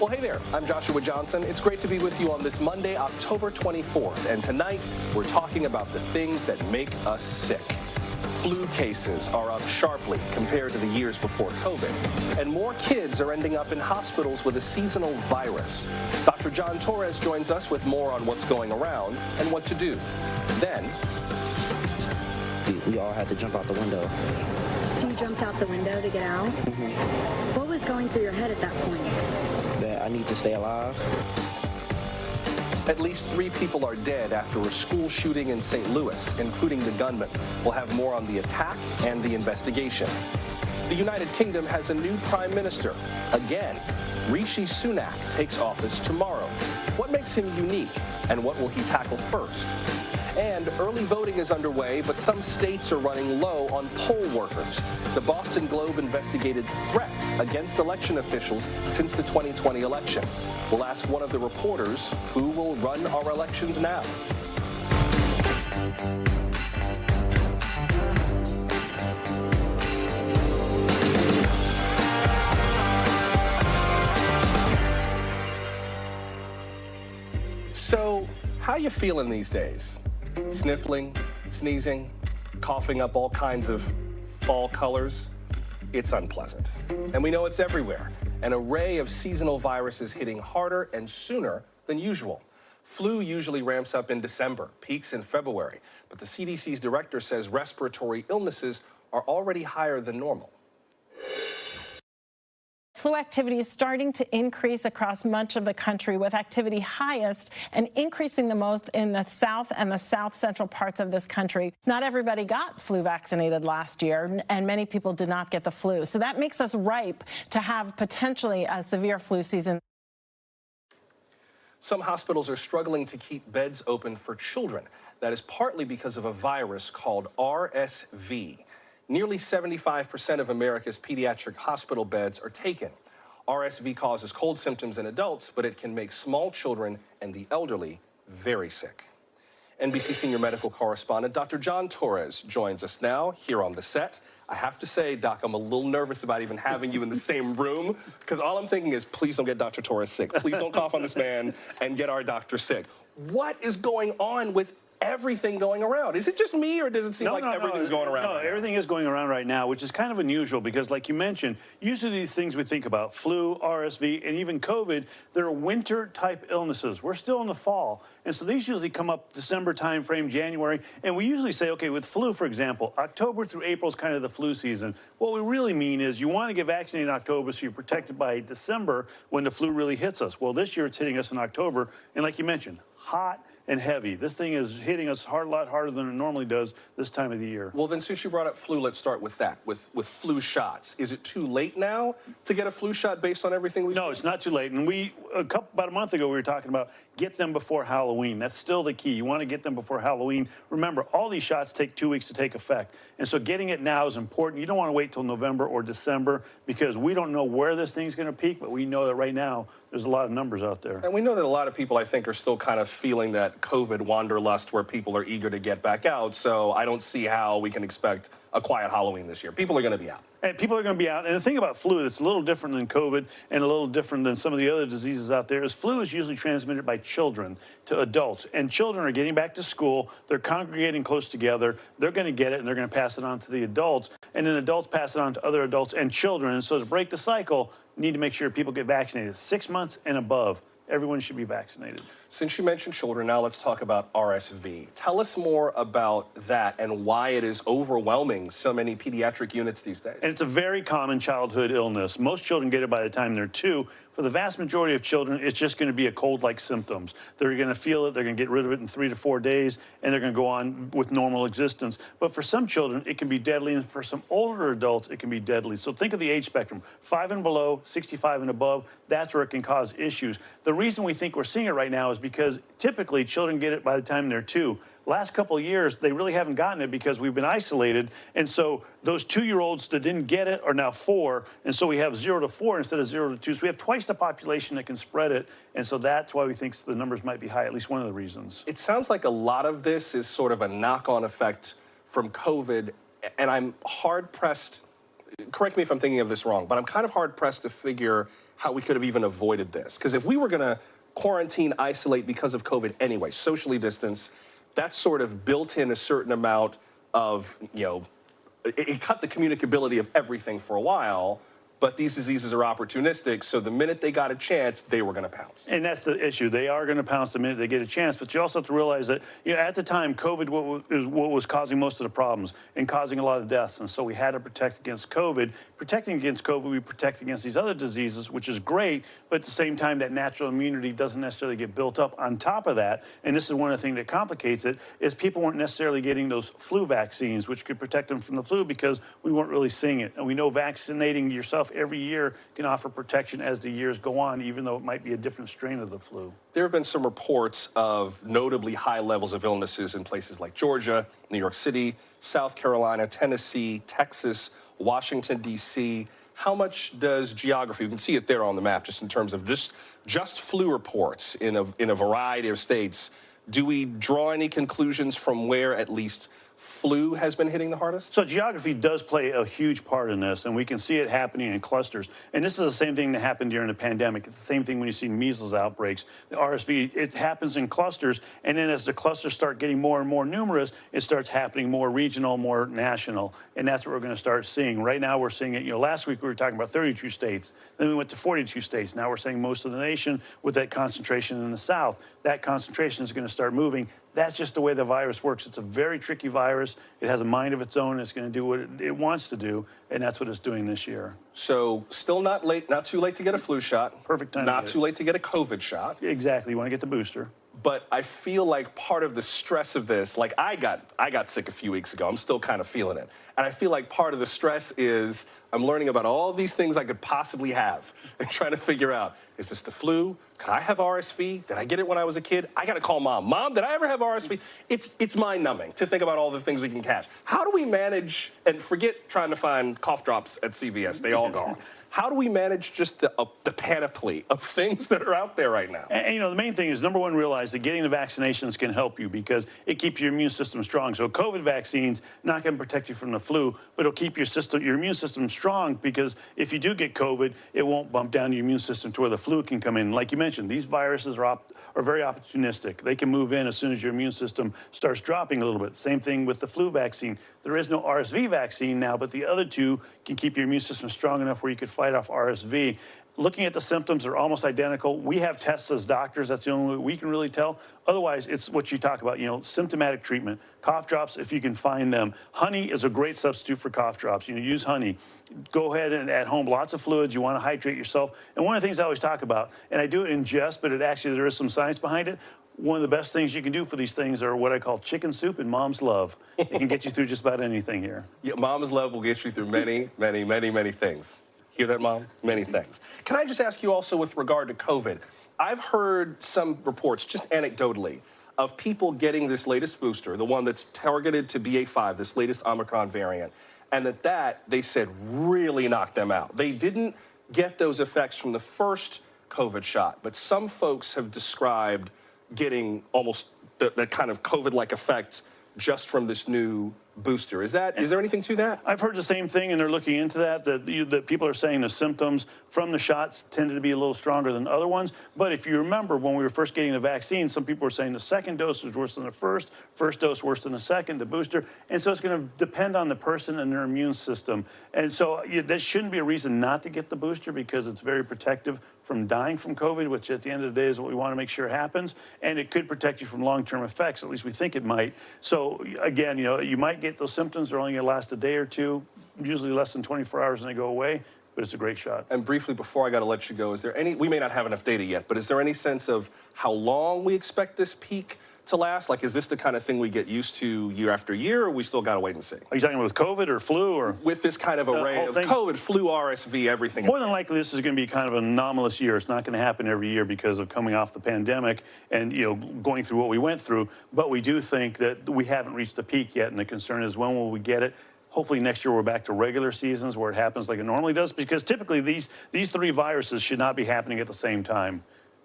Well, hey there, I'm Joshua Johnson. It's great to be with you on this Monday, October 24th. And tonight, we're talking about the things that make us sick. Flu cases are up sharply compared to the years before COVID. And more kids are ending up in hospitals with a seasonal virus. Dr. John Torres joins us with more on what's going around and what to do. Then, we all had to jump out the window. So you jumped out the window to get out? Mm-hmm. What was going through your head at that point? That I need to stay alive. At least 3 people are dead after a school shooting in St. Louis, including the gunman. We'll have more on the attack and the investigation. The United Kingdom has a new prime minister. Again, Rishi Sunak takes office tomorrow. What makes him unique, and what will he tackle first? And early voting is underway, but some states are running low on poll workers. The Boston Globe investigated threats against election officials since the 2020 election. We'll ask one of the reporters who will run our elections now. So, how you feeling these days? Sniffling, sneezing, coughing up all kinds of fall colors? It's unpleasant. And we know it's everywhere. An array of seasonal viruses hitting harder and sooner than usual. Flu usually ramps up in December, peaks in February, but the CDC's director says respiratory illnesses are already higher than normal. Flu activity is starting to increase across much of the country, with activity highest and increasing the most in the south and the south central parts of this country. Not everybody got flu vaccinated last year, and many people did not get the flu. So that makes us ripe to have potentially a severe flu season. Some hospitals are struggling to keep beds open for children. That is partly because of a virus called RSV. Nearly 75% of America's pediatric hospital beds are taken. RSV causes cold symptoms in adults, but it can make small children and the elderly very sick. NBC senior medical correspondent Dr. John Torres joins us now here on the set. I have to say, Doc, I'm a little nervous about even having you in the same room, because all I'm thinking is, please don't get Dr. Torres sick. Please don't cough on this man and get our doctor sick. What is going on with everything going around? Is it just me, or does it seem like everything's going around? No, everything is going around right now, which is kind of unusual because, like you mentioned, usually these things we think about, flu, RSV, and even COVID, they're winter-type illnesses. We're still in the fall, and so these usually come up December timeframe, January, and we usually say, okay, with flu, for example, October through April is kind of the flu season. What we really mean is you want to get vaccinated in October so you're protected by December when the flu really hits us. Well, this year it's hitting us in October, and like you mentioned, hot and heavy. This thing is hitting us a lot harder than it normally does this time of the year. Well, then, since you brought up flu, let's start with that, with flu shots. Is it too late now to get a flu shot based on everything we've seen? No, it's not too late. And about a month ago, we were talking about get them before Halloween. That's still the key. You want to get them before Halloween. Remember, all these shots take 2 weeks to take effect. And so getting it now is important. You don't want to wait till November or December, because we don't know where this thing's going to peak, but we know that right now there's a lot of numbers out there. And we know that a lot of people, I think, are still kind of feeling that COVID wanderlust where people are eager to get back out. So I don't see how we can expect a quiet Halloween this year. People are going to be out. And people are going to be out. And the thing about flu that's a little different than COVID and a little different than some of the other diseases out there is flu is usually transmitted by children to adults. And children are getting back to school. They're congregating close together. They're going to get it, and they're going to pass it on to the adults. And then adults pass it on to other adults and children. And so to break the cycle, you need to make sure people get vaccinated. 6 months and above, everyone should be vaccinated. Since you mentioned children, now let's talk about RSV. Tell us more about that and why it is overwhelming so many pediatric units these days. And it's a very common childhood illness. Most children get it by the time they're 2. For the vast majority of children, it's just going to be a cold-like symptoms. They're going to feel it, they're going to get rid of it in 3 to 4 days, and they're going to go on with normal existence. But for some children, it can be deadly, and for some older adults, it can be deadly. So think of the age spectrum, 5 and below, 65 and above, that's where it can cause issues. The reason we think we're seeing it right now is because typically children get it by the time they're 2. Last couple of years, they really haven't gotten it because we've been isolated. And so those 2-year-olds that didn't get it are now 4. And so we have 0 to 4 instead of 0 to 2. So we have twice the population that can spread it. And so that's why we think the numbers might be high, at least one of the reasons. It sounds like a lot of this is sort of a knock-on effect from COVID. And I'm hard-pressed correct me if I'm thinking of this wrong, but I'm kind of hard-pressed to figure how we could have even avoided this. Because if we were going to quarantine, isolate because of COVID anyway, socially distance, that's sort of built in a certain amount of, it cut the communicability of everything for a while. But these diseases are opportunistic, so the minute they got a chance, they were going to pounce. And that's the issue. They are going to pounce the minute they get a chance. But you also have to realize that, at the time, COVID what was causing most of the problems and causing a lot of deaths. And so we had to protect against COVID. Protecting against COVID, we protect against these other diseases, which is great. But at the same time, that natural immunity doesn't necessarily get built up on top of that. And this is one of the things that complicates it, is people weren't necessarily getting those flu vaccines, which could protect them from the flu because we weren't really seeing it. And we know vaccinating yourself every year can offer protection as the years go on, even though it might be a different strain of the flu. There have been some reports of notably high levels of illnesses in places like Georgia, New York City, South Carolina, Tennessee, Texas, Washington, D.C. How much does geography, you can see it there on the map, just in terms of just flu reports in a variety of states, do we draw any conclusions from where at least flu has been hitting the hardest? So geography does play a huge part in this, and we can see it happening in clusters. And this is the same thing that happened during the pandemic. It's the same thing when you see measles outbreaks, the RSV. It happens in clusters, and then as the clusters start getting more and more numerous, it starts happening more regional, more national, and that's what we're going to start seeing. Right now we're seeing it, last week we were talking about 32 states, then we went to 42 states. Now we're seeing most of the nation with that concentration in the South. That concentration is going to start moving. That's just the way the virus works. It's a very tricky virus. It has a mind of its own. It's going to do what it wants to do, and that's what it's doing this year. So still not too late to get a flu shot. Perfect time. Not too late to get a COVID shot. Exactly. You want to get the booster. But I feel like part of the stress of this, like I got sick a few weeks ago. I'm still kind of feeling it. And I feel like part of the stress is I'm learning about all these things I could possibly have and trying to figure out, is this the flu? Could I have RSV? Did I get it when I was a kid? I got to call mom. Mom, did I ever have RSV? It's mind-numbing to think about all the things we can catch. How do we manage, and forget trying to find cough drops at CVS, they all gone. How do we manage just the panoply of things that are out there right now? And the main thing is, number one, realize that getting the vaccinations can help you because it keeps your immune system strong. So COVID vaccines not going to protect you from the flu, but it'll keep your immune system strong because if you do get COVID, it won't bump down your immune system to where the flu can come in. Like you mentioned, these viruses are very opportunistic. They can move in as soon as your immune system starts dropping a little bit. Same thing with the flu vaccine. There is no RSV vaccine now, but the other two can keep your immune system strong enough where you could fight off RSV. Looking at the symptoms, they're almost identical. We have tests as doctors. That's the only way we can really tell. Otherwise, it's what you talk about, symptomatic treatment. Cough drops, if you can find them. Honey is a great substitute for cough drops. Use honey. Go ahead and at home, lots of fluids. You want to hydrate yourself. And one of the things I always talk about, and I do it in jest, but there is some science behind it. One of the best things you can do for these things are what I call chicken soup and mom's love. It can get you through just about anything here. Yeah, mom's love will get you through many, many, many, many things. Hear that, Mom? Many things. Can I just ask you also with regard to COVID? I've heard some reports, just anecdotally, of people getting this latest booster, the one that's targeted to BA.5, this latest Omicron variant, and that they said really knocked them out. They didn't get those effects from the first COVID shot, but some folks have described getting almost that kind of COVID-like effect just from this new booster. Is there anything to that? I've heard the same thing, and they're looking into that people are saying the symptoms from the shots tended to be a little stronger than other ones. But if you remember, when we were first getting the vaccine, some people were saying the second dose was worse than the first dose worse than the second, the booster. And so it's going to depend on the person and their immune system. And so that shouldn't be a reason not to get the booster because it's very protective from dying from COVID, which at the end of the day is what we want to make sure happens. And it could protect you from long-term effects, at least we think it might. So again, you might get those symptoms. They're only going to last a day or two, usually less than 24 hours, and they go away. But it's a great shot. And briefly, before I got to let you go, we may not have enough data yet, but is there any sense of how long we expect this peak to last? Like, is this the kind of thing we get used to year after year, or we still got to wait and see? Are you talking about with COVID or flu, or? With this kind of array of COVID, flu, RSV, everything. More than likely, this is going to be kind of an anomalous year. It's not going to happen every year because of coming off the pandemic and, going through what we went through. But we do think that we haven't reached the peak yet, and the concern is when will we get it? Hopefully next year we're back to regular seasons where it happens like it normally does, because typically these three viruses should not be happening at the same time.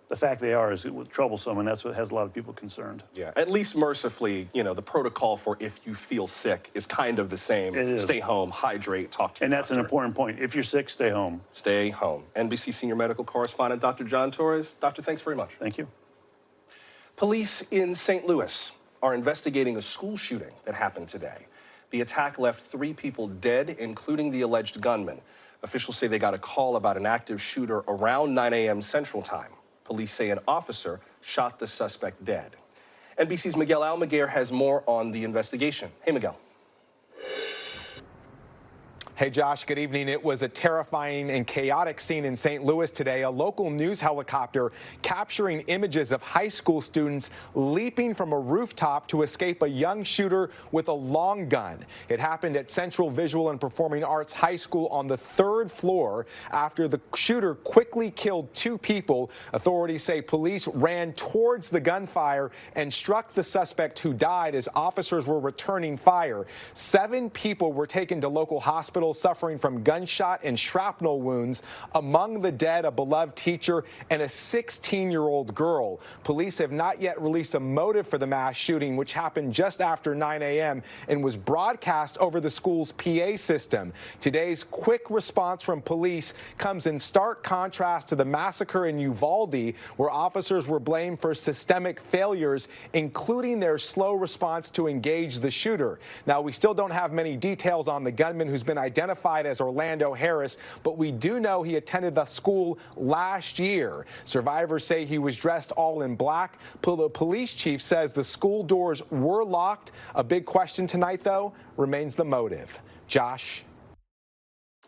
the fact they are is troublesome, and that's what has a lot of people concerned. Yeah, at least mercifully, you know, the protocol for if you feel sick is kind of the same. It is. Stay home, hydrate, talk to your And that's an doctor. important point. If you're sick, stay home. Stay home. NBC senior medical correspondent Dr. John Torres. Doctor, thanks very much. Thank you. Police in St. Louis are investigating a school shooting that happened today. The attack left 3 people dead, including the alleged gunman. Officials say they got a call about an active shooter around 9 a.m. Central Time. Police say an officer shot the suspect dead. NBC's Miguel Almaguer has more on the investigation. Hey, Miguel. Hey, Josh, good evening. It was a terrifying and chaotic scene in St. Louis today. A local news helicopter capturing images of high school students leaping from a rooftop to escape a young shooter with a long gun. It happened at Central Visual and Performing Arts High School on the 3rd floor after the shooter quickly killed 2 people. Authorities say police ran towards the gunfire and struck the suspect, who died as officers were returning fire. 7 people were taken to local hospitals suffering from gunshot and shrapnel wounds. Among the dead, a beloved teacher and a 16-year-old girl. Police have not yet released a motive for the mass shooting, which happened just after 9 a.m. and was broadcast over the school's PA system. Today's quick response from police comes in stark contrast to the massacre in Uvalde, where officers were blamed for systemic failures, including their slow response to engage the shooter. Now, we still don't have many details on the gunman, who's been identified as Orlando Harris, but we do know he attended the school last year. Survivors say he was dressed all in black. The police chief says the school doors were locked. A big question tonight, though, remains the motive. Josh?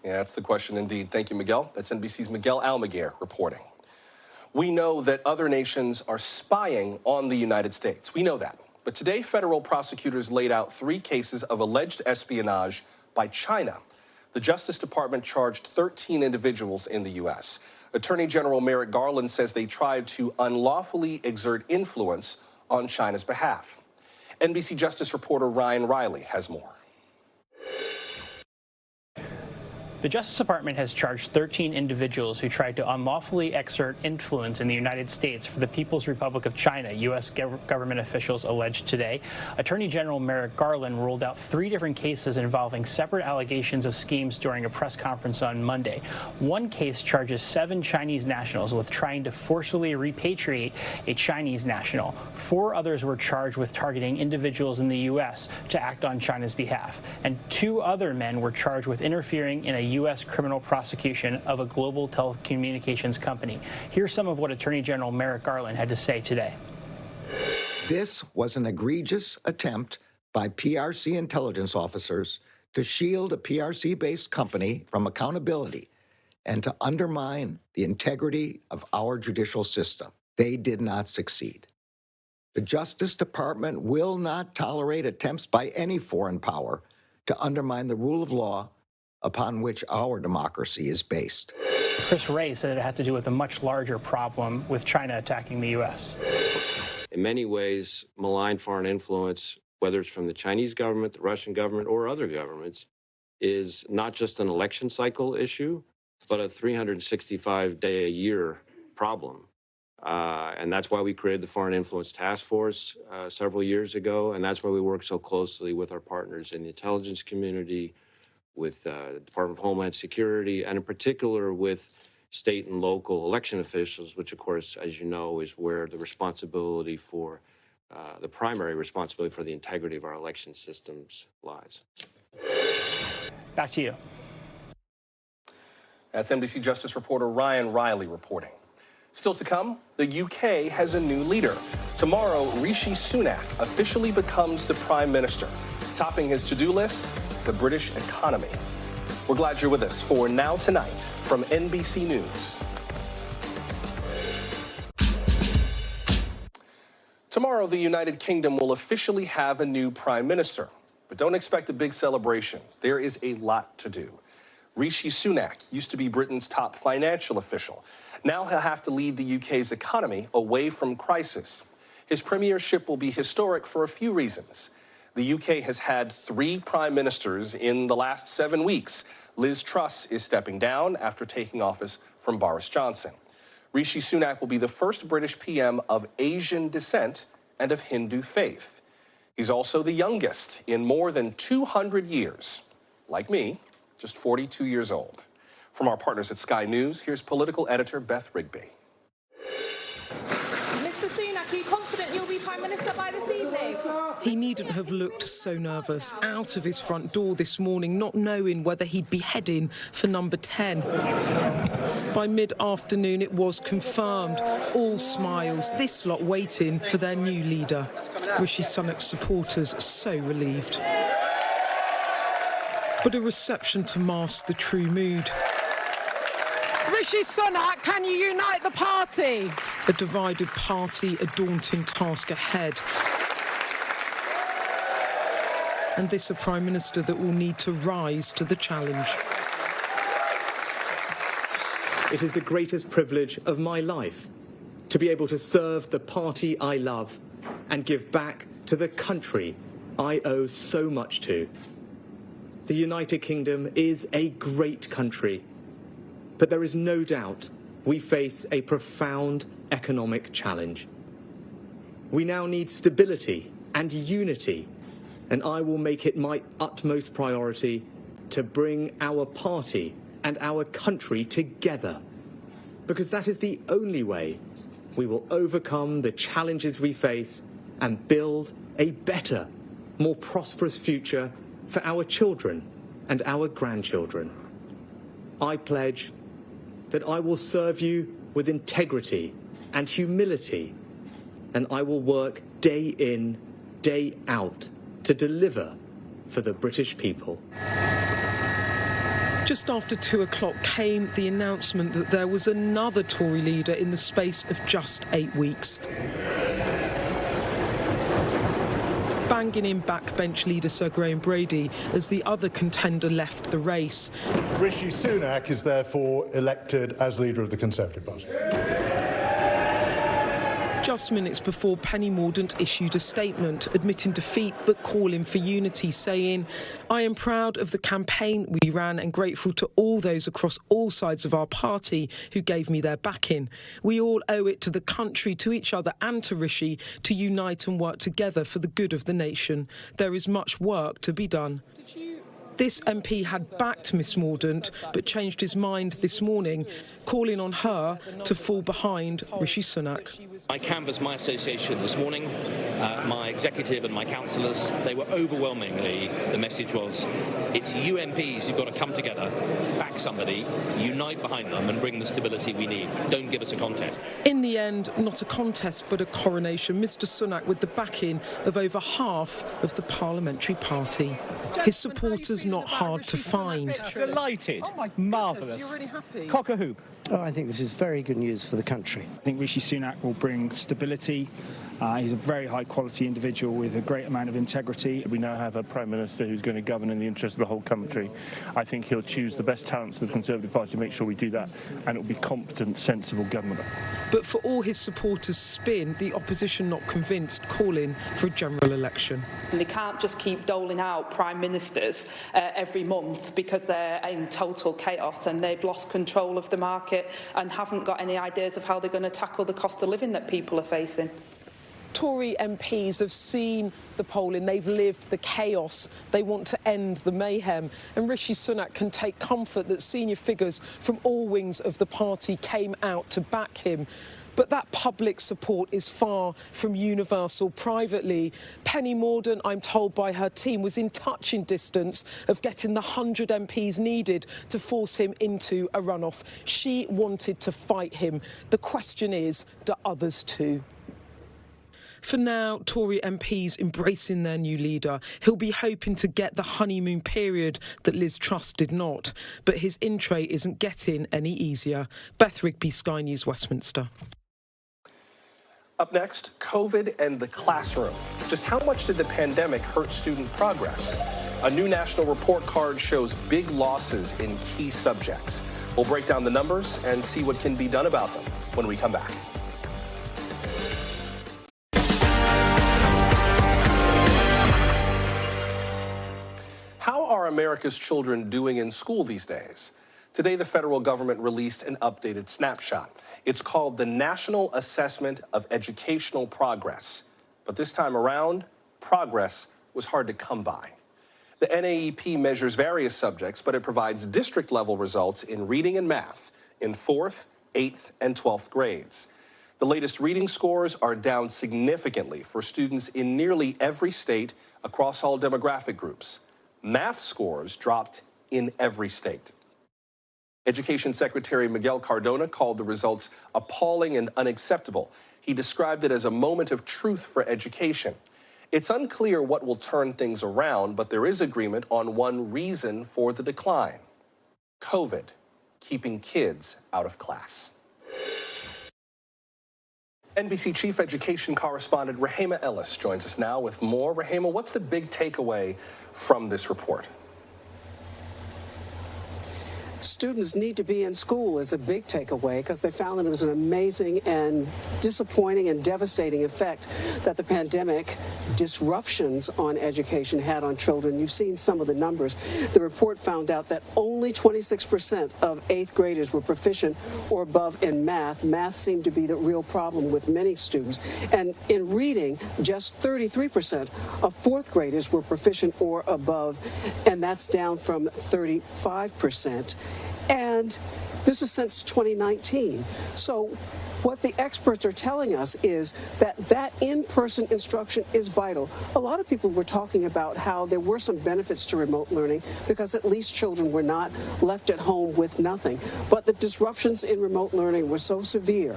Yeah, that's the question indeed. Thank you, Miguel. That's NBC's Miguel Almaguer reporting. We know that other nations are spying on the United States. We know that. But today, federal prosecutors laid out 3 cases of alleged espionage by China. The Justice Department charged 13 individuals in the U.S. Attorney General Merrick Garland says they tried to unlawfully exert influence on China's behalf. NBC Justice reporter Ryan Riley has more. The Justice Department has charged 13 individuals who tried to unlawfully exert influence in the United States for the People's Republic of China, U.S. government officials alleged today. Attorney General Merrick Garland ruled out 3 different cases involving separate allegations of schemes during a press conference on Monday. One case charges 7 Chinese nationals with trying to forcibly repatriate a Chinese national. 4 others were charged with targeting individuals in the U.S. to act on China's behalf. And 2 other men were charged with interfering in a U.S. criminal prosecution of a global telecommunications company. Here's some of what Attorney General Merrick Garland had to say today. This was an egregious attempt by PRC intelligence officers to shield a PRC-based company from accountability and to undermine the integrity of our judicial system. They did not succeed. The Justice Department will not tolerate attempts by any foreign power to undermine the rule of law upon which our democracy is based. Chris Wray said it had to do with a much larger problem with China attacking the U.S. In many ways, malign foreign influence, whether it's from the Chinese government, the Russian government, or other governments, is not just an election cycle issue, but a 365-day-a-year problem. And that's why we created the Foreign Influence Task Force several years ago, and that's why we work so closely with our partners in the intelligence community, with the Department of Homeland Security, and in particular with state and local election officials, which, of course, as you know, is where the responsibility for, the primary responsibility for the integrity of our election systems lies. Back to you. That's NBC Justice reporter Ryan Riley reporting. Still to come, the UK has a new leader. Tomorrow, Rishi Sunak officially becomes the Prime Minister. Topping his to-do list, the British economy. We're glad you're with us for Now Tonight from NBC News. Tomorrow, the United Kingdom will officially have a new prime minister. But don't expect a big celebration. There is a lot to do. Rishi Sunak used to be Britain's top financial official. Now he'll have to lead the UK's economy away from crisis. His premiership will be historic for a few reasons. The UK has had 3 prime ministers in the last 7 weeks. Liz Truss is stepping down after taking office from Boris Johnson. Rishi Sunak will be the first British PM of Asian descent and of Hindu faith. He's also the youngest in more than 200 years. Like me, just 42 years old. From our partners at Sky News, here's political editor Beth Rigby. Mr. Sunak, are you confident you'll be Prime Minister by this evening? He needn't have looked so nervous out of his front door this morning, not knowing whether he'd be heading for number 10. By mid-afternoon, it was confirmed. All smiles, this lot waiting for their new leader. Rishi Sunak's supporters so relieved. But a reception to mask the true mood. Rishi Sunak, can you unite the party? A divided party, a daunting task ahead. And this a Prime Minister that will need to rise to the challenge. It is the greatest privilege of my life to be able to serve the party I love and give back to the country I owe so much to. The United Kingdom is a great country, but there is no doubt we face a profound economic challenge. We now need stability and unity, and I will make it my utmost priority to bring our party and our country together, because that is the only way we will overcome the challenges we face and build a better, more prosperous future for our children and our grandchildren. I pledge that I will serve you with integrity and humility, and I will work day in, day out to deliver for the British people. Just after 2 o'clock came the announcement that there was another Tory leader in the space of just 8 weeks. Banging in backbench leader Sir Graham Brady as the other contender left the race. Rishi Sunak is therefore elected as leader of the Conservative Party. Just minutes before, Penny Mordaunt issued a statement admitting defeat but calling for unity, saying, "I am proud of the campaign we ran and grateful to all those across all sides of our party who gave me their backing. We all owe it to the country, to each other and to Rishi to unite and work together for the good of the nation. There is much work to be done." This MP had backed Miss Mordaunt but changed his mind this morning, calling on her to fall behind Rishi Sunak. I canvassed my association this morning, my executive and my councillors. They were overwhelmingly, the message was, it's you MPs who've got to come together, back somebody, unite behind them and bring the stability we need. Don't give us a contest. In the end, not a contest but a coronation. Mr Sunak with the backing of over half of the parliamentary party. His supporters not hard to find. Delighted. Marvellous. You're really happy? Cock a hoop. Oh, I think this is very good news for the country. I think Rishi Sunak will bring stability. He's a very high-quality individual with a great amount of integrity. We now have a Prime Minister who's going to govern in the interest of the whole country. I think he'll choose the best talents of the Conservative Party to make sure we do that, and it'll be competent, sensible government. But for all his supporters' spin, the opposition not convinced, calling for a general election. And they can't just keep doling out prime ministers every month because they're in total chaos and they've lost control of the market and haven't got any ideas of how they're going to tackle the cost of living that people are facing. Tory MPs have seen the polling, they've lived the chaos, they want to end the mayhem, and Rishi Sunak can take comfort that senior figures from all wings of the party came out to back him. But that public support is far from universal. Privately, Penny Mordaunt, I'm told by her team, was in touching distance of getting the 100 MPs needed to force him into a runoff. She wanted to fight him. The question is, do others too? For now, Tory MPs embracing their new leader. He'll be hoping to get the honeymoon period that Liz Truss did not. But his in tray isn't getting any easier. Beth Rigby, Sky News, Westminster. Up next, COVID and the classroom. Just how much did the pandemic hurt student progress? A new national report card shows big losses in key subjects. We'll break down the numbers and see what can be done about them when we come back. How are America's children doing in school these days? Today, the federal government released an updated snapshot. It's called the National Assessment of Educational Progress. But this time around, progress was hard to come by. The NAEP measures various subjects, but it provides district-level results in reading and math in 4th, 8th, and 12th grades. The latest reading scores are down significantly for students in nearly every state across all demographic groups. Math scores dropped in every state. Education Secretary Miguel Cardona called the results appalling and unacceptable. He described it as a moment of truth for education. It's unclear what will turn things around, but there is agreement on one reason for the decline: COVID, keeping kids out of class. NBC Chief Education Correspondent Rahema Ellis joins us now with more. Rahema, what's the big takeaway from this report? Students need to be in school is a big takeaway because they found that it was an amazing and disappointing and devastating effect that the pandemic disruptions on education had on children. You've seen some of the numbers. The report found out that only 26% of 8th graders were proficient or above in math. Math seemed to be the real problem with many students. And in reading, just 33% of 4th graders were proficient or above, and that's down from 35%. And this is since 2019. So what the experts are telling us is that in-person instruction is vital. A lot of people were talking about how there were some benefits to remote learning because at least children were not left at home with nothing. But the disruptions in remote learning were so severe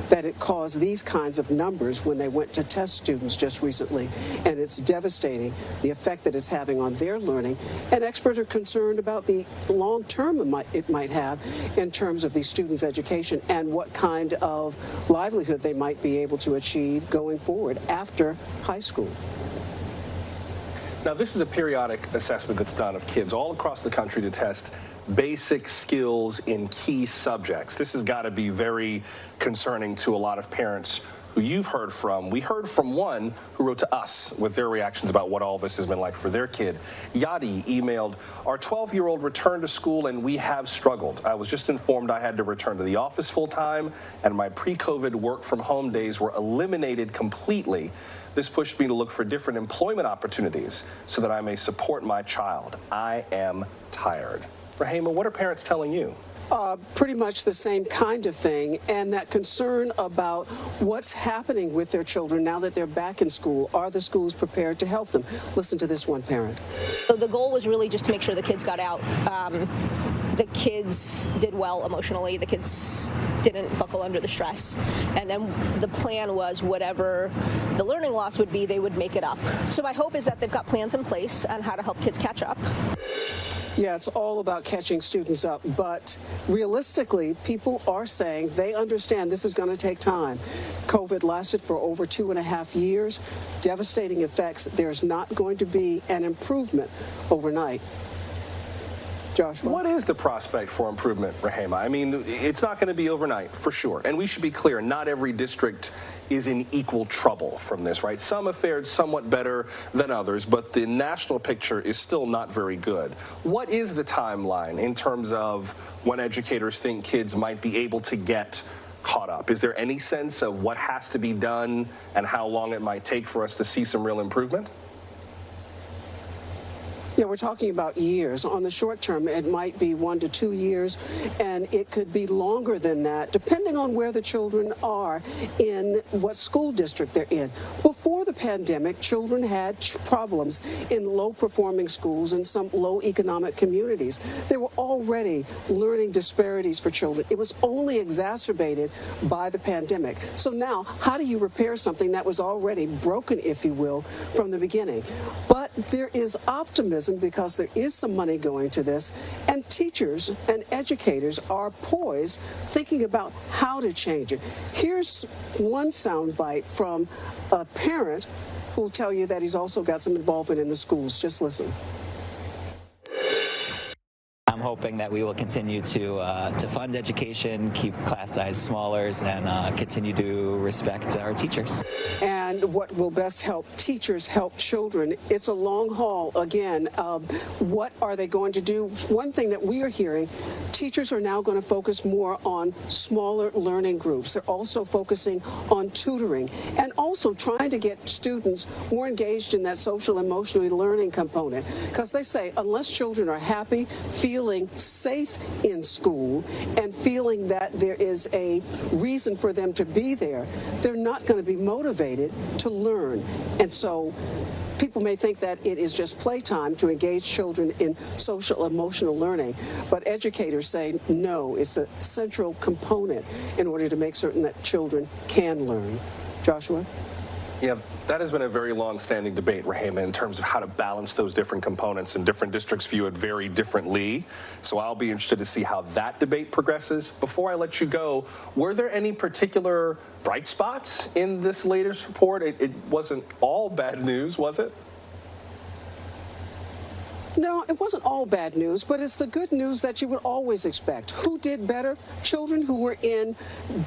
that it caused these kinds of numbers when they went to test students just recently. And it's devastating, the effect that it's having on their learning. And experts are concerned about the long term it might have in terms of these students' education and what kind of livelihood they might be able to achieve going forward after high school. Now, this is a periodic assessment that's done of kids all across the country to test basic skills in key subjects. This has got to be very concerning to a lot of parents who you've heard from. We heard from one who wrote to us with their reactions about what all this has been like for their kid. Yadi emailed, "Our 12-year-old returned to school and we have struggled. I was just informed I had to return to the office full-time and my pre-COVID work-from-home days were eliminated completely. This pushed me to look for different employment opportunities so that I may support my child. I am tired." Rahema, what are parents telling you? Pretty much the same kind of thing, and that concern about what's happening with their children now that they're back in school. Are the schools prepared to help them? Listen to this one parent. So the goal was really just to make sure the kids got out. The kids did well emotionally. The kids didn't buckle under the stress. And then the plan was whatever the learning loss would be, they would make it up. So my hope is that they've got plans in place on how to help kids catch up. Yeah, it's all about catching students up, but realistically, people are saying they understand this is going to take time. COVID lasted for over 2.5 years, devastating effects. There's not going to be an improvement overnight. Joshua? What is the prospect for improvement, Rahema? I mean, it's not going to be overnight, for sure. And we should be clear, not every district is in equal trouble from this, right? Some have fared somewhat better than others, but the national picture is still not very good. What is the timeline in terms of when educators think kids might be able to get caught up? Is there any sense of what has to be done and how long it might take for us to see some real improvement? Yeah, we're talking about years. On the short term, it might be 1 to 2 years, and it could be longer than that, depending on where the children are in what school district they're in. Before the pandemic, children had problems in low-performing schools and some low-economic communities. There were already learning disparities for children. It was only exacerbated by the pandemic. So now, how do you repair something that was already broken, if you will, from the beginning? But there is optimism because there is some money going to this, and teachers and educators are poised, thinking about how to change it. Here's one soundbite from a parent who will tell you that he's also got some involvement in the schools. Just listen. I'm hoping hoping that we will continue to fund education, keep class size smaller, and continue to respect our teachers. And what will best help teachers help children? It's a long haul. Again, what are they going to do? One thing that we are hearing, teachers are now going to focus more on smaller learning groups. They're also focusing on tutoring and also trying to get students more engaged in that social emotional learning component, because they say unless children are happy, feeling safe in school, and feeling that there is a reason for them to be there, they're not going to be motivated to learn. And so people may think that it is just playtime to engage children in social emotional learning, but educators say no, it's a central component in order to make certain that children can learn. Joshua? Yeah, that has been a very long-standing debate, Rahema, in terms of how to balance those different components, and different districts view it very differently. So I'll be interested to see how that debate progresses. Before I let you go, were there any particular bright spots in this latest report? It wasn't all bad news, was it? No, it wasn't all bad news, but it's the good news that you would always expect. Who did better? Children who were in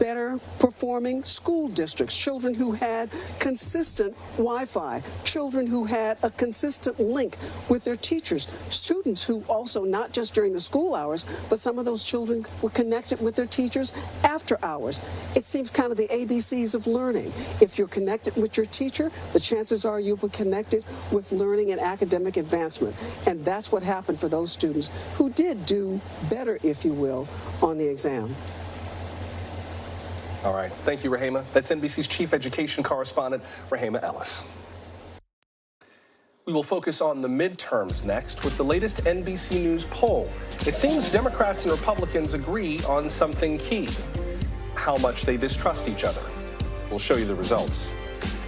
better performing school districts, children who had consistent Wi-Fi, children who had a consistent link with their teachers, students who also, not just during the school hours, but some of those children were connected with their teachers after hours. It seems kind of the ABCs of learning. If you're connected with your teacher, the chances are you'll be connected with learning and academic advancement. And that's what happened for those students who did do better, if you will, on the exam. All right. Thank you, Rahema. That's NBC's chief education correspondent, Rahema Ellis. We will focus on the midterms next with the latest NBC News poll. It seems Democrats and Republicans agree on something key: how much they distrust each other. We'll show you the results.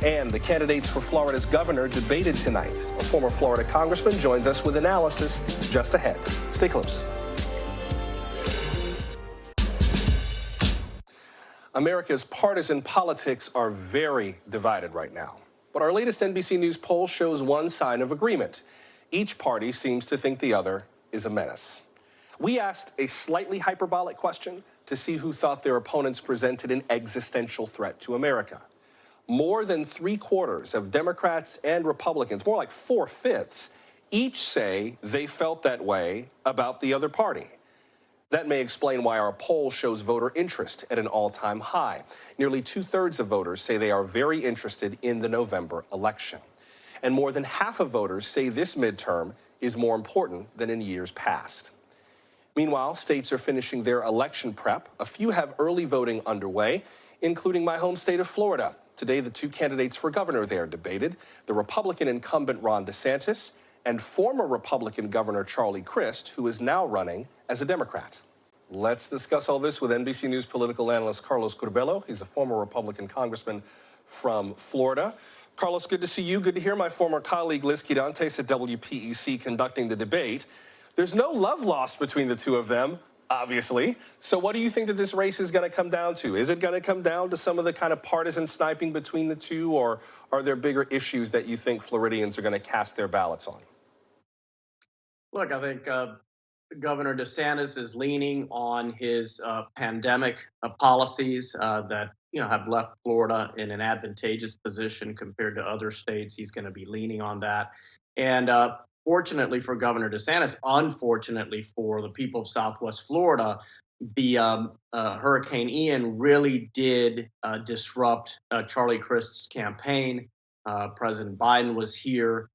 And the candidates for Florida's governor debated tonight. A former Florida congressman joins us with analysis just ahead. Stay close. America's partisan politics are very divided right now. But our latest NBC News poll shows one sign of agreement. Each party seems to think the other is a menace. We asked a slightly hyperbolic question to see who thought their opponents presented an existential threat to America. More than 3/4 of Democrats and Republicans, more like 4/5, each say they felt that way about the other party. That may explain why our poll shows voter interest at an all-time high. Nearly 2/3 of voters say they are very interested in the November election. And more than half of voters say this midterm is more important than in years past. Meanwhile, states are finishing their election prep. A few have early voting underway, including my home state of Florida. Today, the two candidates for governor there debated: the Republican incumbent Ron DeSantis and former Republican Governor Charlie Crist, who is now running as a Democrat. Let's discuss all this with NBC News political analyst Carlos Curbelo. He's a former Republican congressman from Florida. Carlos, good to see you. Good to hear my former colleague Liz Quirantes at WPEC conducting the debate. There's no love lost between the two of them, obviously. So what do you think that this race is going to come down to? Is it going to come down to some of the kind of partisan sniping between the two, or are there bigger issues that you think Floridians are going to cast their ballots on? Look, I think Governor DeSantis is leaning on his pandemic policies that have left Florida in an advantageous position compared to other states. He's going to be leaning on that. And fortunately for Governor DeSantis, unfortunately for the people of Southwest Florida, the Hurricane Ian really did disrupt Charlie Crist's campaign. President Biden was here,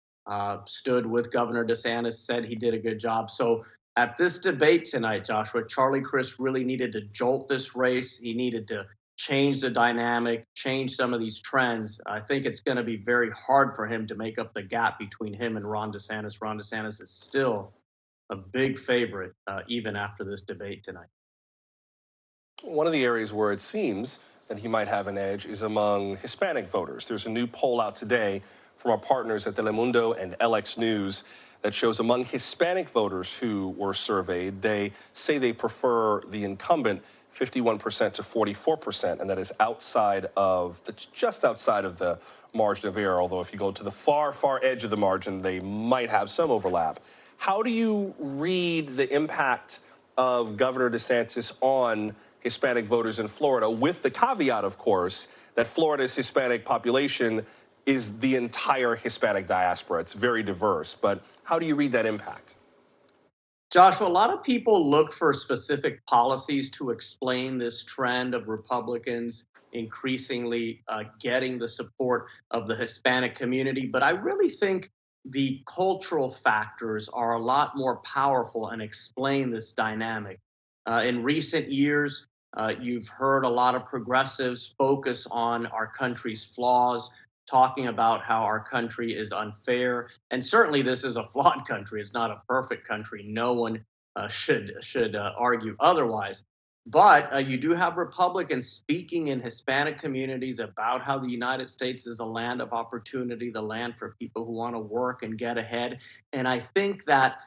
stood with Governor DeSantis, said he did a good job. So at this debate tonight, Joshua, Charlie Crist really needed to jolt this race. He needed to change the dynamic, change some of these trends. I think it's going to be very hard for him to make up the gap between him and Ron DeSantis. Ron DeSantis is still a big favorite, even after this debate tonight. One of the areas where it seems that he might have an edge is among Hispanic voters. There's a new poll out today from our partners at Telemundo and LX News that shows among Hispanic voters who were surveyed, they say they prefer the incumbent 51% to 44%, and that is just outside of the margin of error, although if you go to the far, far edge of the margin, they might have some overlap. How do you read the impact of Governor DeSantis on Hispanic voters in Florida, with the caveat, of course, that Florida's Hispanic population is the entire Hispanic diaspora? It's very diverse, but how do you read that impact? Joshua, a lot of people look for specific policies to explain this trend of Republicans increasingly getting the support of the Hispanic community. But I really think the cultural factors are a lot more powerful and explain this dynamic. In recent years, you've heard a lot of progressives focus on our country's flaws, talking about how our country is unfair. And certainly this is a flawed country. It's not a perfect country. No one should argue otherwise. But you do have Republicans speaking in Hispanic communities about how the United States is a land of opportunity, the land for people who want to work and get ahead. And I think that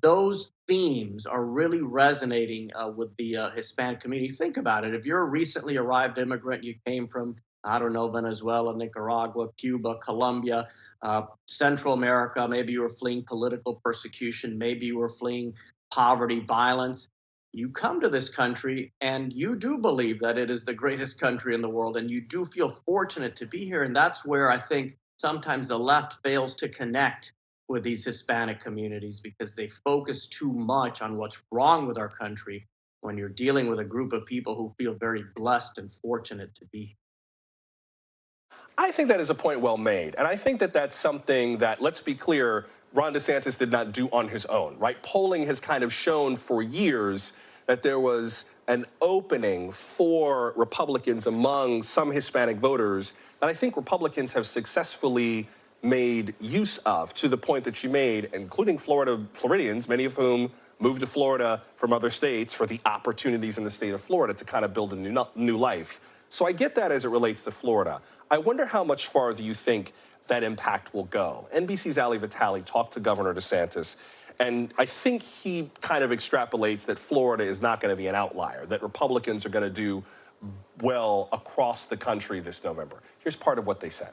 those themes are really resonating with the Hispanic community. Think about it. If you're a recently arrived immigrant, you came from, I don't know, Venezuela, Nicaragua, Cuba, Colombia, Central America, maybe you were fleeing political persecution, maybe you were fleeing poverty, violence. You come to this country and you do believe that it is the greatest country in the world, and you do feel fortunate to be here. And that's where I think sometimes the left fails to connect with these Hispanic communities, because they focus too much on what's wrong with our country when you're dealing with a group of people who feel very blessed and fortunate to be here. I think that is a point well made. And I think that that's something that, let's be clear, Ron DeSantis did not do on his own, right? Polling has kind of shown for years that there was an opening for Republicans among some Hispanic voters that I think Republicans have successfully made use of, to the point that you made, including Floridians, many of whom moved to Florida from other states for the opportunities in the state of Florida to kind of build a new life. So I get that as it relates to Florida. I wonder how much farther you think that impact will go. NBC's Ali Vitale talked to Governor DeSantis, and I think he kind of extrapolates that Florida is not going to be an outlier, that Republicans are going to do well across the country this November. Here's part of what they said.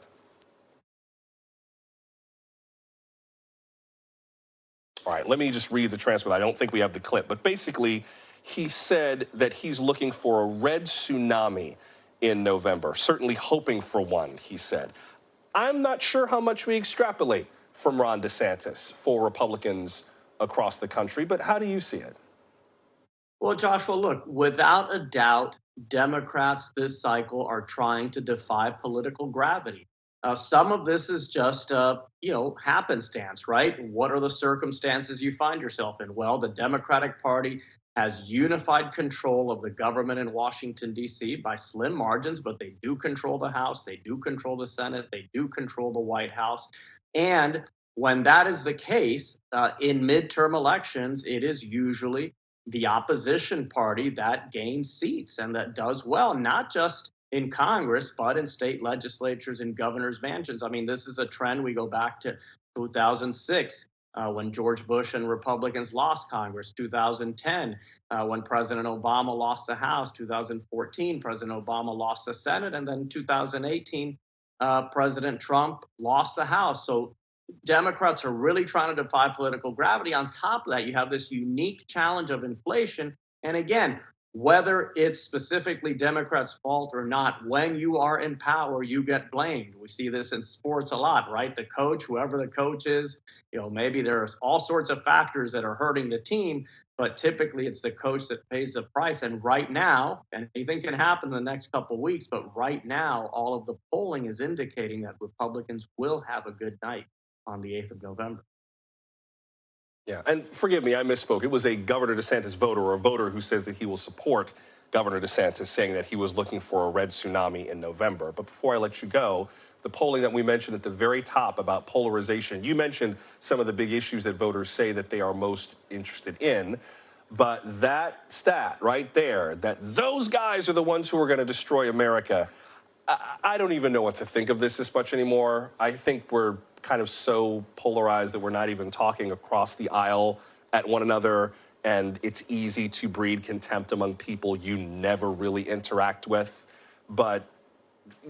All right, let me just read the transcript. I don't think we have the clip, but basically he said that he's looking for a red tsunami in November, certainly hoping for one, he said. I'm not sure how much we extrapolate from Ron DeSantis for Republicans across the country, but how do you see it? Well, Joshua, look, without a doubt, Democrats this cycle are trying to defy political gravity. Some of this is just, happenstance, right? What are the circumstances you find yourself in? Well, the Democratic Party has unified control of the government in Washington, D.C. by slim margins, but they do control the House, they do control the Senate, they do control the White House. And when that is the case, in midterm elections, it is usually the opposition party that gains seats and that does well, not just in Congress, but in state legislatures and governors' mansions. I mean, this is a trend. We go back to 2006. When George Bush and Republicans lost Congress, 2010, when President Obama lost the House, 2014, President Obama lost the Senate, and then 2018, President Trump lost the House. So Democrats are really trying to defy political gravity. On top of that, you have this unique challenge of inflation. And again, whether it's specifically Democrats' fault or not, when you are in power, you get blamed. We see this in sports a lot, right? The coach, whoever the coach is, maybe there's all sorts of factors that are hurting the team, but typically it's the coach that pays the price. And right now, and anything can happen in the next couple of weeks, but right now, all of the polling is indicating that Republicans will have a good night on the 8th of November. Yeah, and forgive me, I misspoke. It was a Governor DeSantis voter, or a voter who says that he will support Governor DeSantis, saying that he was looking for a red tsunami in November. But before I let you go, the polling that we mentioned at the very top about polarization, you mentioned some of the big issues that voters say that they are most interested in. But that stat right there, that those guys are the ones who are going to destroy America, I don't even know what to think of this as much anymore. I think we're kind of so polarized that we're not even talking across the aisle at one another, and it's easy to breed contempt among people you never really interact with. But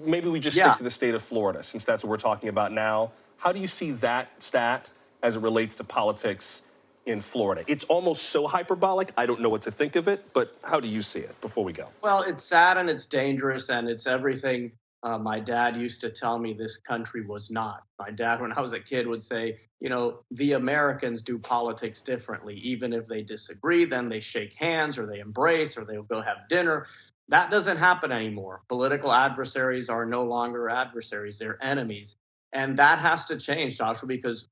maybe we just stick to the state of Florida, since that's what we're talking about now. How do you see that stat as it relates to politics in Florida. It's almost so hyperbolic, I don't know what to think of it, but how do you see it before we go? Well, it's sad and it's dangerous and it's everything my dad used to tell me this country was not. My dad, when I was a kid, would say, you know, the Americans do politics differently. Even if they disagree, then they shake hands or they embrace or they'll go have dinner. That doesn't happen anymore. Political adversaries are no longer adversaries, they're enemies. And that has to change, Joshua, because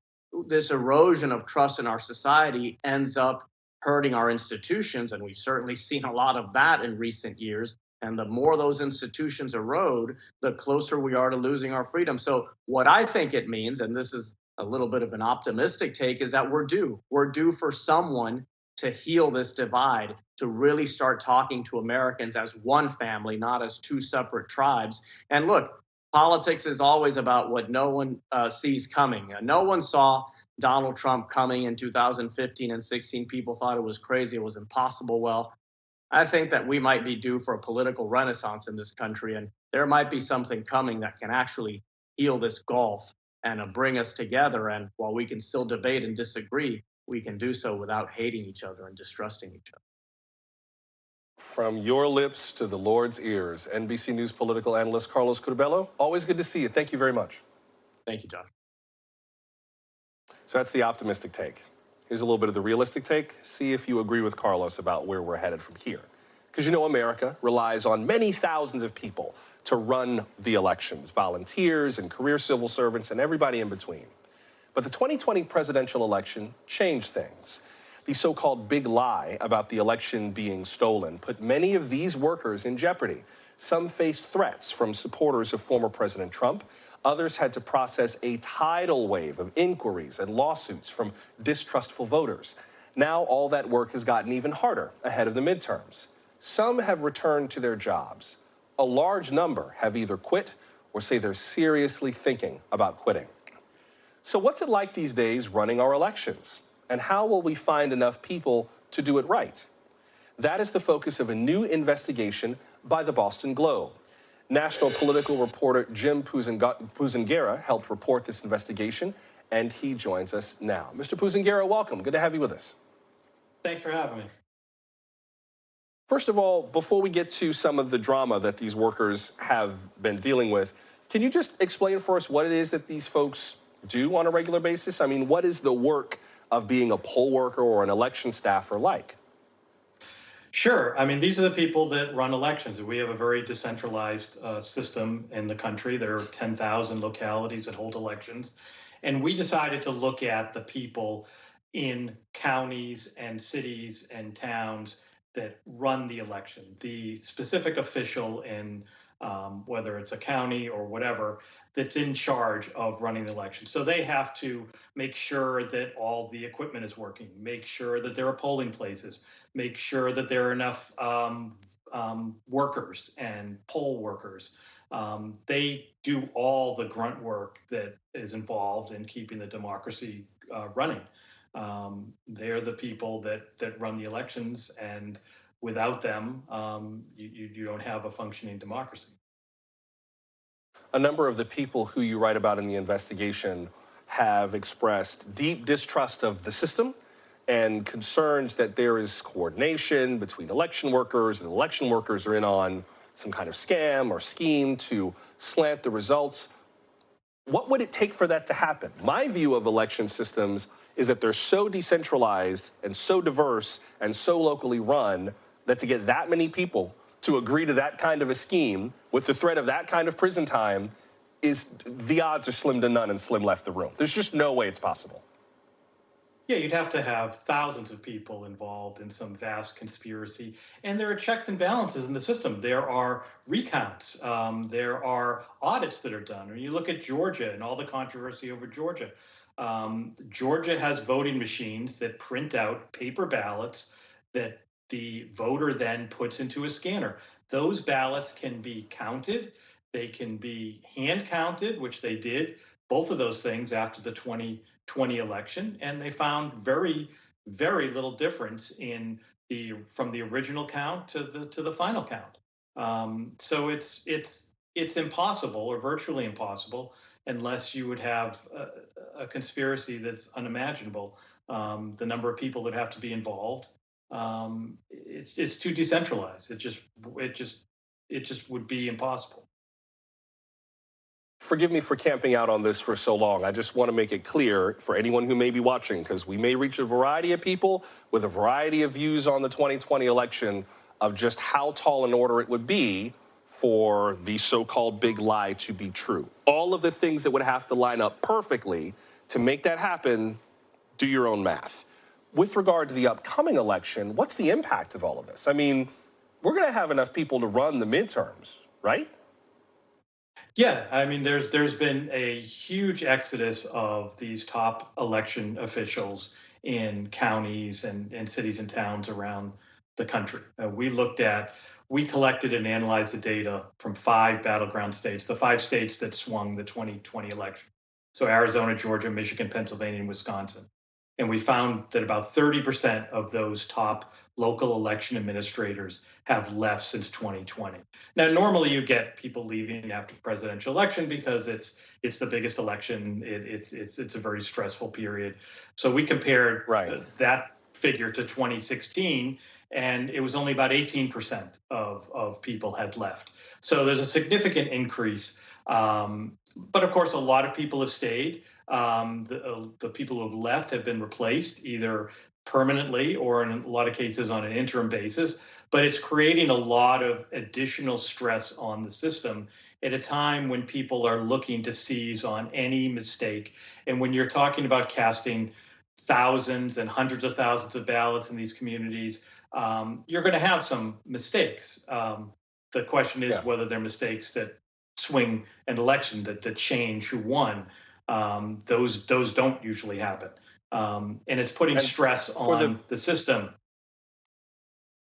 this erosion of trust in our society ends up hurting our institutions. And we've certainly seen a lot of that in recent years. And the more those institutions erode, the closer we are to losing our freedom. So what I think it means, and this is a little bit of an optimistic take, is that we're due. We're due for someone to heal this divide, to really start talking to Americans as one family, not as two separate tribes. And look, politics is always about what no one sees coming. No one saw Donald Trump coming in 2015 and 16. People thought it was crazy. It was impossible. Well, I think that we might be due for a political renaissance in this country, and there might be something coming that can actually heal this gulf and bring us together. And while we can still debate and disagree, we can do so without hating each other and distrusting each other. From your lips to the Lord's ears, NBC News political analyst Carlos Curbelo, always good to see you. Thank you very much. Thank you, Josh. So that's the optimistic take. Here's a little bit of the realistic take. See if you agree with Carlos about where we're headed from here. Because you know America relies on many thousands of people to run the elections, volunteers and career civil servants and everybody in between. But the 2020 presidential election changed things. The so-called big lie about the election being stolen put many of these workers in jeopardy. Some faced threats from supporters of former President Trump. Others had to process a tidal wave of inquiries and lawsuits from distrustful voters. Now all that work has gotten even harder ahead of the midterms. Some have returned to their jobs. A large number have either quit or say they're seriously thinking about quitting. So what's it like these days running our elections? And how will we find enough people to do it right? That is the focus of a new investigation by the Boston Globe. National political reporter Jim Puzangara helped report this investigation, and he joins us now. Mr. Puzangara, welcome. Good to have you with us. Thanks for having me. First of all, before we get to some of the drama that these workers have been dealing with, can you just explain for us what it is that these folks do on a regular basis? I mean, what is the work of being a poll worker or an election staffer like? Sure. I mean, these are the people that run elections. We have a very decentralized system in the country. There are 10,000 localities that hold elections. And we decided to look at the people in counties and cities and towns that run the election. The specific official in whether it's a county or whatever, that's in charge of running the election. So they have to make sure that all the equipment is working, make sure that there are polling places, make sure that there are enough workers and poll workers. They do all the grunt work that is involved in keeping the democracy running. They're the people that run the elections, and without them, you don't have a functioning democracy. A number of the people who you write about in the investigation have expressed deep distrust of the system and concerns that there is coordination between election workers, and election workers are in on some kind of scam or scheme to slant the results. What would it take for that to happen? My view of election systems is that they're so decentralized and so diverse and so locally run that to get that many people to agree to that kind of a scheme with the threat of that kind of prison time is, the odds are slim to none, and Slim left the room. There's just no way it's possible. Yeah, you'd have to have thousands of people involved in some vast conspiracy. And there are checks and balances in the system. There are recounts. There are audits that are done. When you look at Georgia and all the controversy over Georgia, Georgia has voting machines that print out paper ballots that the voter then puts into a scanner. Those ballots can be counted. They can be hand counted, which they did, both of those things after the 2020 election. And they found very, very little difference in from the original count to the final count. So it's impossible, or virtually impossible, unless you would have a conspiracy that's unimaginable the number of people that have to be involved. It's too decentralized. It just would be impossible. Forgive me for camping out on this for so long. I just want to make it clear for anyone who may be watching, because we may reach a variety of people with a variety of views on the 2020 election of just how tall an order it would be for the so-called big lie to be true. All of the things that would have to line up perfectly to make that happen, do your own math. With regard to the upcoming election, what's the impact of all of this? I mean, we're going to have enough people to run the midterms, right? Yeah, I mean, there's been a huge exodus of these top election officials in counties and cities and towns around the country. We collected and analyzed the data from 5 battleground states, the 5 states that swung the 2020 election. So Arizona, Georgia, Michigan, Pennsylvania, and Wisconsin. And we found that about 30% of those top local election administrators have left since 2020. Now, normally you get people leaving after the presidential election because it's the biggest election. It's a very stressful period. So we compared that figure to 2016, and it was only about 18% of people had left. So there's a significant increase. But of course, a lot of people have stayed. The people who have left have been replaced either permanently or in a lot of cases on an interim basis. But it's creating a lot of additional stress on the system at a time when people are looking to seize on any mistake. And when you're talking about casting thousands and hundreds of thousands of ballots in these communities, you're going to have some mistakes. The question is whether they're mistakes that swing an election, that change who won. Those don't usually happen. And it's putting stress on the system.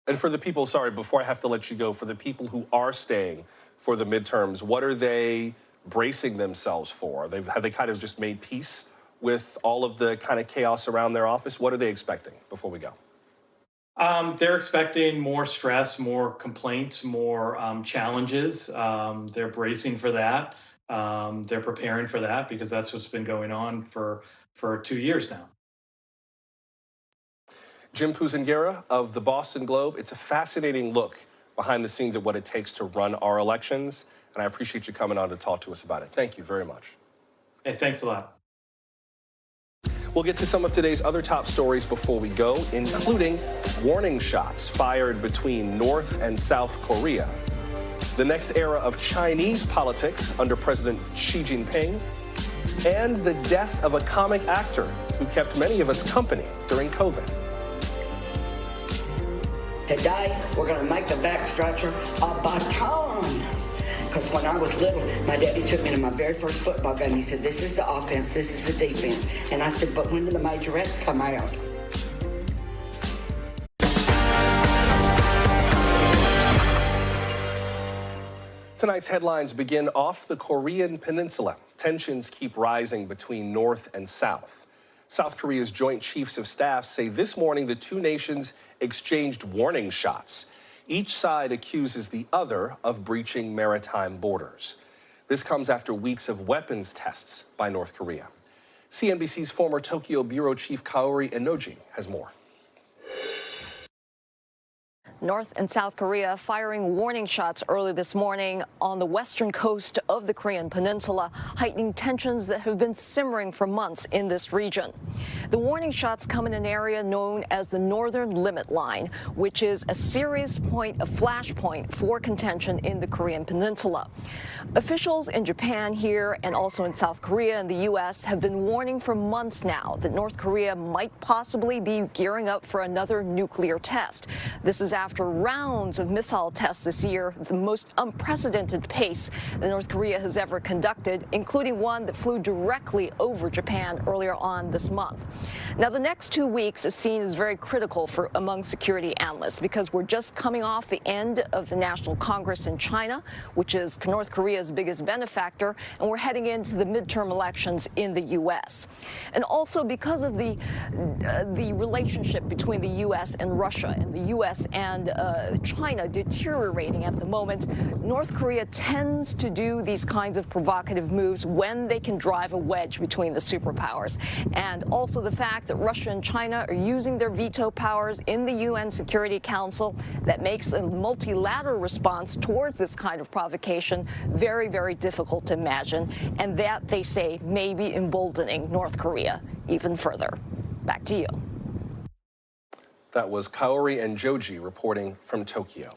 And for the people, sorry, before I have to let you go, for the people who are staying for the midterms, what are they bracing themselves for? Have they kind of just made peace with all of the kind of chaos around their office? What are they expecting before we go? They're expecting more stress, more complaints, more challenges. They're bracing for that. They're preparing for that because that's what's been going on for 2 years now. Jim Puzangera of the Boston Globe. It's a fascinating look behind the scenes at what it takes to run our elections, and I appreciate you coming on to talk to us about it. Thank you very much. Hey, thanks a lot. We'll get to some of today's other top stories before we go, including warning shots fired between North and South Korea, the next era of Chinese politics under President Xi Jinping, and the death of a comic actor who kept many of us company during COVID. Today, we're going to make the back stretcher a baton. Because when I was little, my daddy took me to my very first football game. He said, this is the offense, this is the defense. And I said, but when do the majorettes come out? Tonight's headlines begin off the Korean peninsula. Tensions keep rising between North and South. South Korea's Joint Chiefs of Staff say this morning the two nations exchanged warning shots. Each side accuses the other of breaching maritime borders. This comes after weeks of weapons tests by North Korea. CNBC's former Tokyo bureau chief Kaori Enoji has more. North and South Korea firing warning shots early this morning on the western coast of the Korean peninsula, heightening tensions that have been simmering for months in this region. The warning shots come in an area known as the Northern Limit Line, which is a serious point, a flashpoint for contention in the Korean peninsula. Officials in Japan here and also in South Korea and the U.S. have been warning for months now that North Korea might possibly be gearing up for another nuclear test. This is after rounds of missile tests this year, the most unprecedented pace that North Korea has ever conducted, including one that flew directly over Japan earlier on this month. Now, the next 2 weeks is seen as very critical among security analysts because we're just coming off the end of the National Congress in China, which is North Korea's biggest benefactor, and we're heading into the midterm elections in the U.S. And also because of the relationship between the U.S. and Russia and the U.S. and and China deteriorating at the moment, North Korea tends to do these kinds of provocative moves when they can drive a wedge between the superpowers. And also the fact that Russia and China are using their veto powers in the UN Security Council, that makes a multilateral response towards this kind of provocation very, very difficult to imagine. And that, they say, may be emboldening North Korea even further. Back to you. That was Kaori and Joji reporting from Tokyo.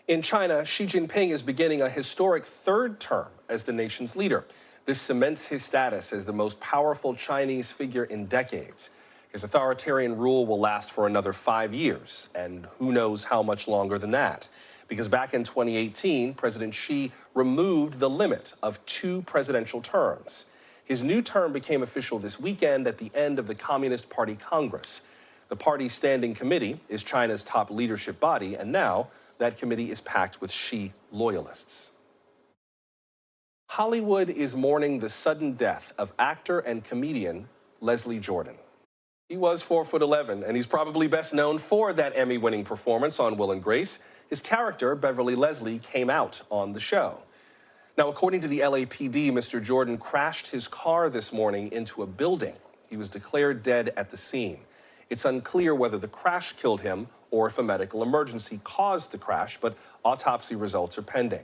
In China, Xi Jinping is beginning a historic third term as the nation's leader. This cements his status as the most powerful Chinese figure in decades. His authoritarian rule will last for another 5 years, and who knows how much longer than that. Because back in 2018, President Xi removed the limit of 2 presidential terms. His new term became official this weekend at the end of the Communist Party Congress. The party's standing committee is China's top leadership body, and now that committee is packed with Xi loyalists. Hollywood is mourning the sudden death of actor and comedian Leslie Jordan. He was 4'11", and he's probably best known for that Emmy-winning performance on Will and Grace. His character, Beverly Leslie, came out on the show. Now, according to the LAPD, Mr. Jordan crashed his car this morning into a building. He was declared dead at the scene. It's unclear whether the crash killed him or if a medical emergency caused the crash, but autopsy results are pending.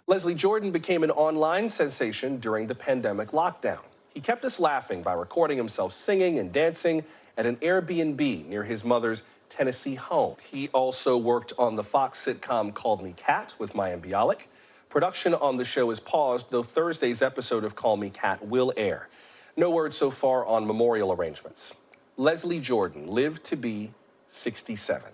Leslie Jordan became an online sensation during the pandemic lockdown. He kept us laughing by recording himself singing and dancing at an Airbnb near his mother's Tennessee home. He also worked on the Fox sitcom Call Me Kat with Mayim Bialik. Production on the show is paused, though Thursday's episode of Call Me Kat will air. No word so far on memorial arrangements. Leslie Jordan lived to be 67.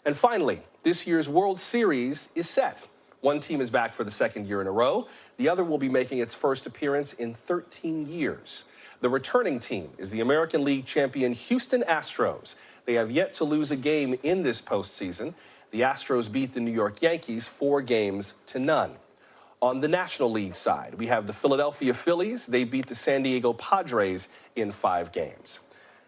And finally, this year's World Series is set. One team is back for the second year in a row. The other will be making its first appearance in 13 years. The returning team is the American League champion Houston Astros. They have yet to lose a game in this postseason. The Astros beat the New York Yankees 4-0. On the National League side, we have the Philadelphia Phillies. They beat the San Diego Padres in 5 games.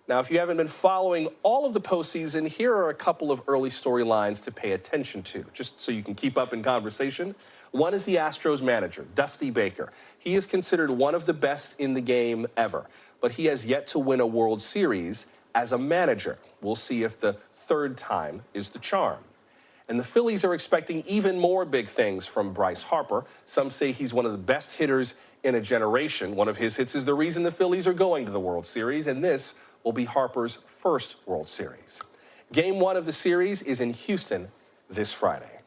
Now, if you haven't been following all of the postseason, here are a couple of early storylines to pay attention to, just so you can keep up in conversation. One is the Astros manager, Dusty Baker. He is considered one of the best in the game ever, but he has yet to win a World Series as a manager. We'll see if the third time is the charm. And the Phillies are expecting even more big things from Bryce Harper. Some say he's one of the best hitters in a generation. One of his hits is the reason the Phillies are going to the World Series, and this will be Harper's first World Series. Game 1 of the series is in Houston this Friday.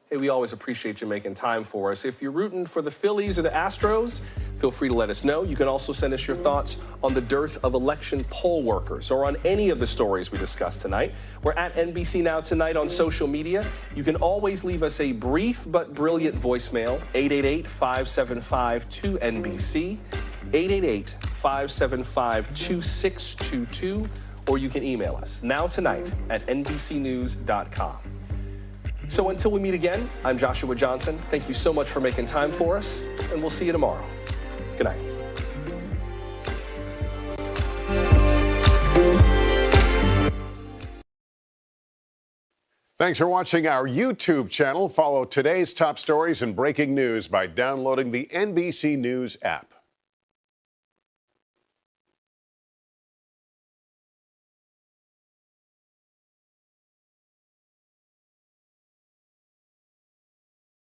Hey, we always appreciate you making time for us. If you're rooting for the Phillies or the Astros, feel free to let us know. You can also send us your thoughts on the dearth of election poll workers or on any of the stories we discussed tonight. We're at NBC Now Tonight on social media. You can always leave us a brief but brilliant voicemail, 888-575-2NBC, 888-575-2622, or you can email us nowtonight@nbcnews.com. So until we meet again, I'm Joshua Johnson. Thank you so much for making time for us, and we'll see you tomorrow. Good night. Thanks for watching our YouTube channel. Follow today's top stories and breaking news by downloading the NBC News app.